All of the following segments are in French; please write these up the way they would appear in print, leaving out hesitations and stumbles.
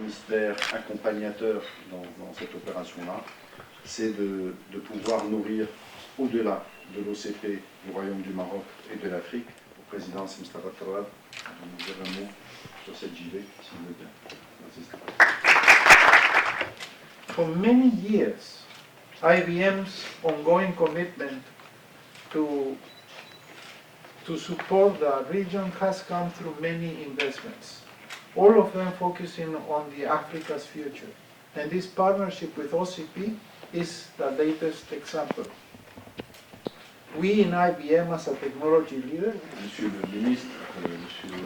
ministère accompagnateur dans cette opération-là, c'est de pouvoir nourrir au-delà de l'OCP, du Royaume du Maroc et de l'Afrique. Au président Mustafa Tawad, on nous dire un mot sur cette JV, s'il veut bien. Merci. For many years, IBM's ongoing commitment to support the region has come through many investments, all of them focusing on the Africa's future. And this partnership with OCP is the latest example. We in IBM, as a technology leader, Monsieur le ministre, Monsieur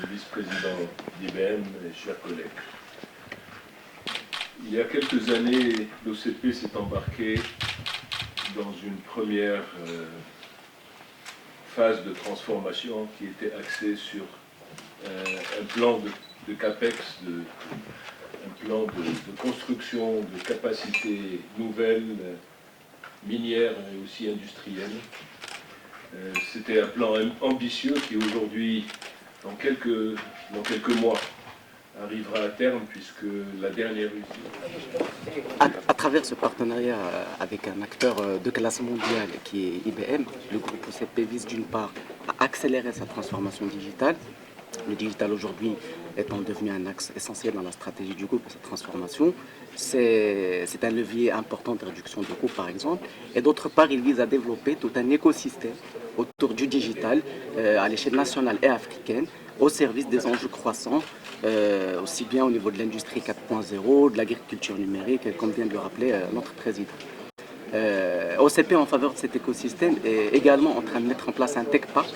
le vice-président d'IBM, chers collègues, il y a quelques années, l'OCP s'est embarqué dans une première phase de transformation qui était axée sur un plan de CAPEX, un plan de construction de capacités nouvelles, minières et aussi industrielles. C'était un plan ambitieux qui aujourd'hui, dans quelques mois, arrivera à terme puisque la dernière usine... À travers ce partenariat avec un acteur de classe mondiale qui est IBM, le groupe OCP vise d'une part à accélérer sa transformation digitale. Le digital aujourd'hui étant devenu un axe essentiel dans la stratégie du groupe pour cette transformation. C'est un levier important de réduction de coûts par exemple. Et d'autre part, il vise à développer tout un écosystème autour du digital à l'échelle nationale et africaine au service des enjeux croissants, aussi bien au niveau de l'industrie 4.0, de l'agriculture numérique, comme vient de le rappeler notre président. OCP en faveur de cet écosystème est également en train de mettre en place un tech park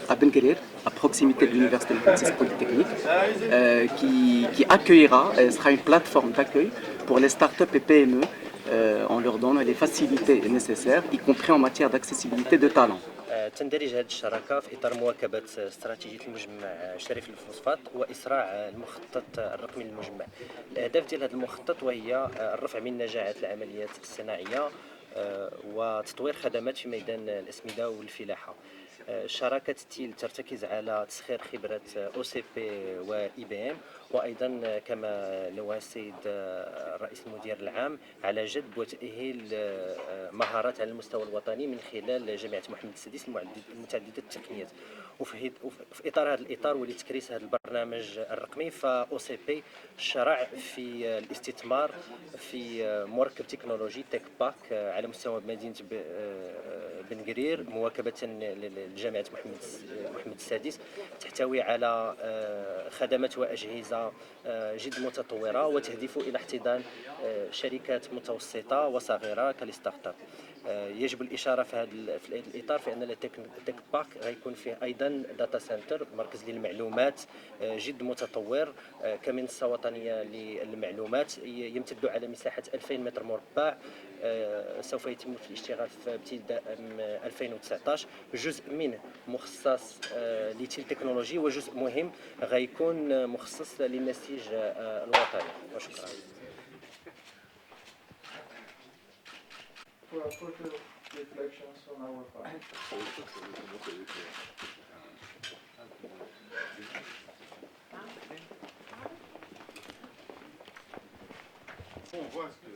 à Ben Guerir, à proximité de l'université de Polytechnique, qui accueillera, sera une plateforme d'accueil pour les startups et PME en leur donnant les facilités nécessaires, y compris en matière d'accessibilité de talents. تندرج هذه الشراكة في إطار مواكبة استراتيجية المجمع الشريف للفوسفات وإسراع المخطط الرقمي للمجمع. الأهداف ديال هذا المخطط وهي الرفع من نجاعة العمليات الصناعية وتطوير خدمات في ميدان الأسمدة والفلاحة. الشراكة ترتكز على تسخير خبرة OCP و IBM وأيضا كما نوه السيد الرئيس المدير العام على جذب وتأهيل مهارات على المستوى الوطني من خلال جامعة محمد السادس المتعددة التقنيات. وفي إطار هذا الإطار ولتكريس هذا البرنامج الرقمي فOCP شرع في الاستثمار في مركب تكنولوجي تك باك على مستوى مدينة بن قرير مواكبة لجامعة محمد السادس تحتوي على خدمات وأجهزة جد متطورة وتهدف إلى احتضان شركات متوسطة وصغيرة كالستارت اب. يجب الإشارة في هذا الإطار في أن التك باك غيكون فيه أيضا داتا سنتر مركز للمعلومات جد متطور كمنصة وطنية للمعلومات يمتد على مساحة 2000 متر مربع سوف يتم في الاشتغال في ابتداء 2019. جزء منه مخصص للتكنولوجي وجزء مهم غيكون مخصص للنسيج الوطني. وشكرا. for further reflections on our part. On voit ce que